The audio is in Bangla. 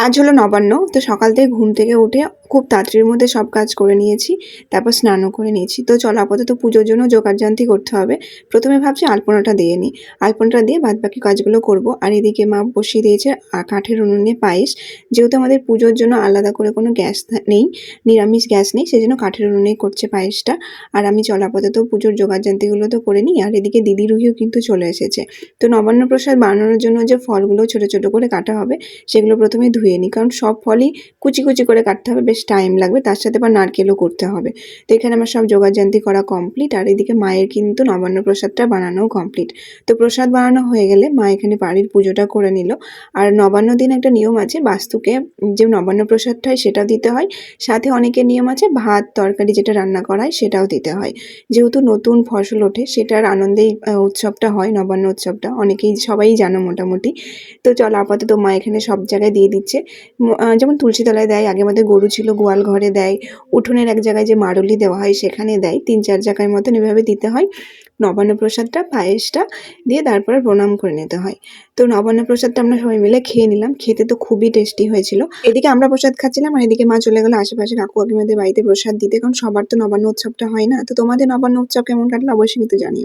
আজ হলো নবান্ন। তো সকাল থেকে ঘুম থেকে উঠে খুব তাড়াতাড়ির মধ্যে সব কাজ করে নিয়েছি। তারপর স্নানও করে নিয়েছি। তো চলো আপাতত পুজোর জন্য জোগাড়যন্ত্র করতে হবে। প্রথমে ভাবছি আলপনাটা দিয়ে নিই। আলপনাটা দিয়ে বাদবাকি কাজগুলো করব। আর এদিকে মা বসিয়ে দিয়েছে কাঠের উনুনে পায়েস। যেহেতু আমাদের পুজোর জন্য আলাদা করে কোনো গ্যাস নেই, নিরামিষ গ্যাস নেই, সেজন্য কাঠের উনুনেই করছে পায়েসটা। আর আমি চলো আপাতত পুজোর জোগাড়যন্ত্রগুলো তো করে নিই। আর এদিকে দিদি রুহিও কিন্তু চলে এসেছে। তো নবান্ন প্রসাদ বানানোর জন্য যে ফলগুলো ছোট ছোট করে কাটা হবে সেগুলো প্রথমে ধুয়ে নিই, কারণ সব ফলই কুচি কুচি করে কাটতে হবে, বেশ টাইম লাগবে। তার সাথে আবার নারকেলও করতে হবে। তো এখানে আমার সব জোগাড়যন্ত্র করা কমপ্লিট। আর এদিকে মায়ের কিন্তু নবান্ন প্রসাদটা বানানোও কমপ্লিট। তো প্রসাদ বানানো হয়ে গেলে মা এখানে বাড়ির পুজোটা করে নিল। আর নবান্ন দিন একটা নিয়ম আছে, বাস্তুকে যে নবান্ন প্রসাদটা হয় সেটাও দিতে হয়, সাথে অনেকের নিয়ম আছে ভাত তরকারি যেটা রান্না করা হয় সেটাও দিতে হয়। যেহেতু নতুন ফসল ওঠে সেটার আনন্দেই উৎসবটা হয়, নবান্ন উৎসবটা অনেকেই সবাই জানো মোটামুটি। তো চলো আপাতত মা এখানে সব জায়গায় দিয়ে দিচ্ছে। যেমন তুলসী তলায় দেয়, আগে আমাদের গরু ছিল গোয়াল ঘরে দেয়, উঠোনের এক জায়গায় যে মারুলি দেওয়া হয় সেখানে দেয়, 3-4 জায়গার মতন এভাবে দিতে হয়। নবান্ন প্রসাদটা পায়েসটা দিয়ে তারপরে প্রণাম করে নিতে হয়। তো নবান্ন প্রসাদটা আমরা সবাই মিলে খেয়ে নিলাম। খেতে তো খুবই টেস্টি হয়েছিল। এদিকে আমরা প্রসাদ খাচ্ছিলাম আর এদিকে মা চলে গেল আশেপাশে কাকু কাকিমাদের বাড়িতে প্রসাদ দিতে, কারণ সবার তো নবান্ন উৎসবটা হয় না। তো তোমাদের নবান্ন উৎসব কেমন কাটলো অবশ্যই কিন্তু জানিও।